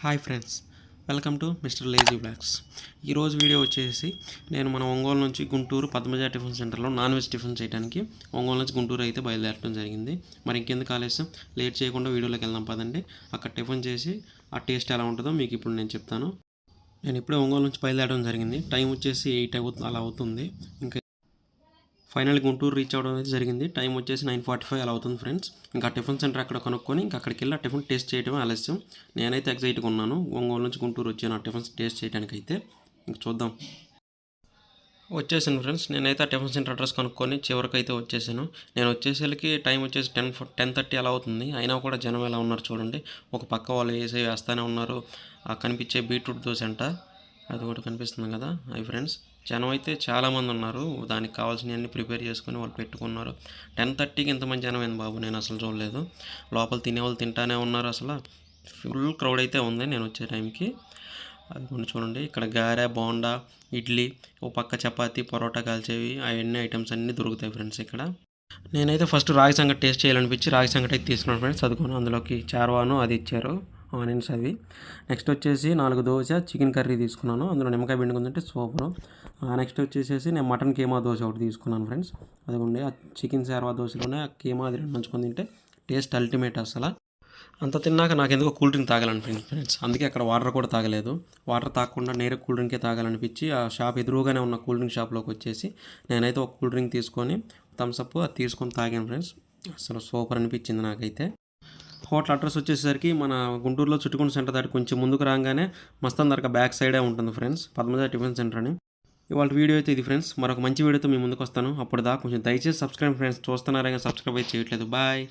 Hi friends, welcome to mister lazy blogs. ఈరోజు video వచ్చేసి నేను మన ఒంగోలు నుంచి గుంటూరు పద్మజ టిఫిన్ సెంటర్లో నాన్ వెజ్ టిఫిన్ చేయడానికి ఒంగోలు నుంచి గుంటూరు అయితే బయలుదేరడం జరిగింది. మరి ఇంకెందుకు ఆలస్యం, లేట్ చేయకుండా వీడియోలోకి వెళ్దాం పదండి. అక్కడ టిఫిన్ చేసి ఆ టేస్ట్ ఎలా ఉంటుందో మీకు ఇప్పుడు నేను చెప్తాను. నేను ఇప్పుడే ఒంగోలు నుంచి బయలుదేరడం జరిగింది. టైం వచ్చేసి 8 అలా అవుతుంది. ఇంకా ఫైనల్ గుంటూరు రీచ్ అవ్వడం అయితే జరిగింది. టైం వచ్చేసి 9:45 అలా అవుతుంది ఫ్రెండ్స్. ఇంకా టిఫిన్ సెంటర్ అక్కడ కనుక్కొని ఇంకా అక్కడికి వెళ్ళి ఆ టిఫిన్ టేస్ట్ చేయడం ఆలస్యం. నేనైతే ఎగ్జైట్గా ఉన్నాను ఒంగోలు నుంచి గుంటూరు వచ్చాను ఆ టిఫిన్స్ టేస్ట్ చేయడానికి. అయితే ఇంక చూద్దాం. వచ్చేసాను ఫ్రెండ్స్. నేనైతే ఆ టిఫిన్ సెంటర్ అడ్రస్ కనుక్కొని చివరికి అయితే వచ్చేసాను. నేను వచ్చేసరికి టైం వచ్చేసి 10:30 అలా అవుతుంది. అయినా కూడా జనం ఎలా ఉన్నారు చూడండి. ఒక పక్క వాళ్ళు వేస్తూనే ఉన్నారు. ఆ కనిపించే బీట్రూట్ దోశ అంట, అది ఒకటి కనిపిస్తుంది కదా, అవి ఫ్రెండ్స్. జనం అయితే చాలామంది ఉన్నారు. దానికి కావాల్సినవన్నీ ప్రిపేర్ చేసుకొని వాళ్ళు పెట్టుకున్నారు. 10:30కి ఇంతమంది జనం ఏంది బాబు, నేను అసలు చూడలేదు. లోపల తినేవాళ్ళు తింటానే ఉన్నారు. అసలు ఫుల్ క్రౌడ్ అయితే ఉంది నేను వచ్చే టైంకి. అది కొన్ని చూడండి, ఇక్కడ గారె, బోండా, ఇడ్లీ, ఓ పక్క చపాతీ, పరోటా కాల్చేవి, అవన్నీ ఐటమ్స్ అన్నీ దొరుకుతాయి ఫ్రెండ్స్ ఇక్కడ. నేనైతే ఫస్ట్ రాగి సంగటి టేస్ట్ చేయాలనిపించి రాగి సంగటి అయితే తీసుకున్నాను ఫ్రెండ్స్. చదువుకున్నాను, అందులోకి చార్వాను అది ఇచ్చారు, ఆనియన్స్ అవి. నెక్స్ట్ వచ్చేసి 4 దోశ చికెన్ కర్రీ తీసుకున్నాను, అందులో నిమ్మకాయ పిండుకుందంటే సూపరు. నెక్స్ట్ వచ్చేసేసి నేను మటన్ కీమా దోశ ఒకటి తీసుకున్నాను ఫ్రెండ్స్. అదిగోండి ఆ చికెన్ శార్వా దోశలోనే ఆ కీమా అది నంచుకొని తింటే టేస్ట్ అల్టిమేట్ అసలు. అంత తిన్నాక నాకు ఎందుకో కూల్ డ్రింక్ తాగాలనిపించింది ఫ్రెండ్స్. అందుకే అక్కడ వాటర్ కూడా తాగలేదు. వాటర్ తాగకుండా నేరే కూల్ డ్రింకే తాగాలనిపించి ఆ షాప్ ఎదురుగానే ఉన్న కూల్ డ్రింక్ షాప్లోకి వచ్చేసి నేనైతే ఒక కూల్ డ్రింక్ తీసుకొని థమ్స్అప్ అది తీసుకొని తాగాను ఫ్రెండ్స్. అసలు సూపర్ అనిపించింది నాకైతే. హోటల్ అడ్రస్ వచ్చేసరికి మన గుంటూరులో చుట్టుకుంట సెంటర్ దాటి కొంచెం ముందుకు రాగానే మస్తాన్ దర్గా బ్యాక్ సైడే ఉంటుంది ఫ్రెండ్స్, పద్మజ టిఫిన్ సెంటర్ అని. ఇవాళ వీడియో అయితే ఇది ఫ్రెండ్స్. మరొక మంచి వీడియోతో మీ ముందుకు వస్తాను. అప్పుడు దాకా కొంచెం దయచేసి సబ్స్క్రైబ్ ఫ్రెండ్స్. చూస్తున్నారా, సబ్స్క్రైబ్ అయితే చేయట్లేదు. బాయ్.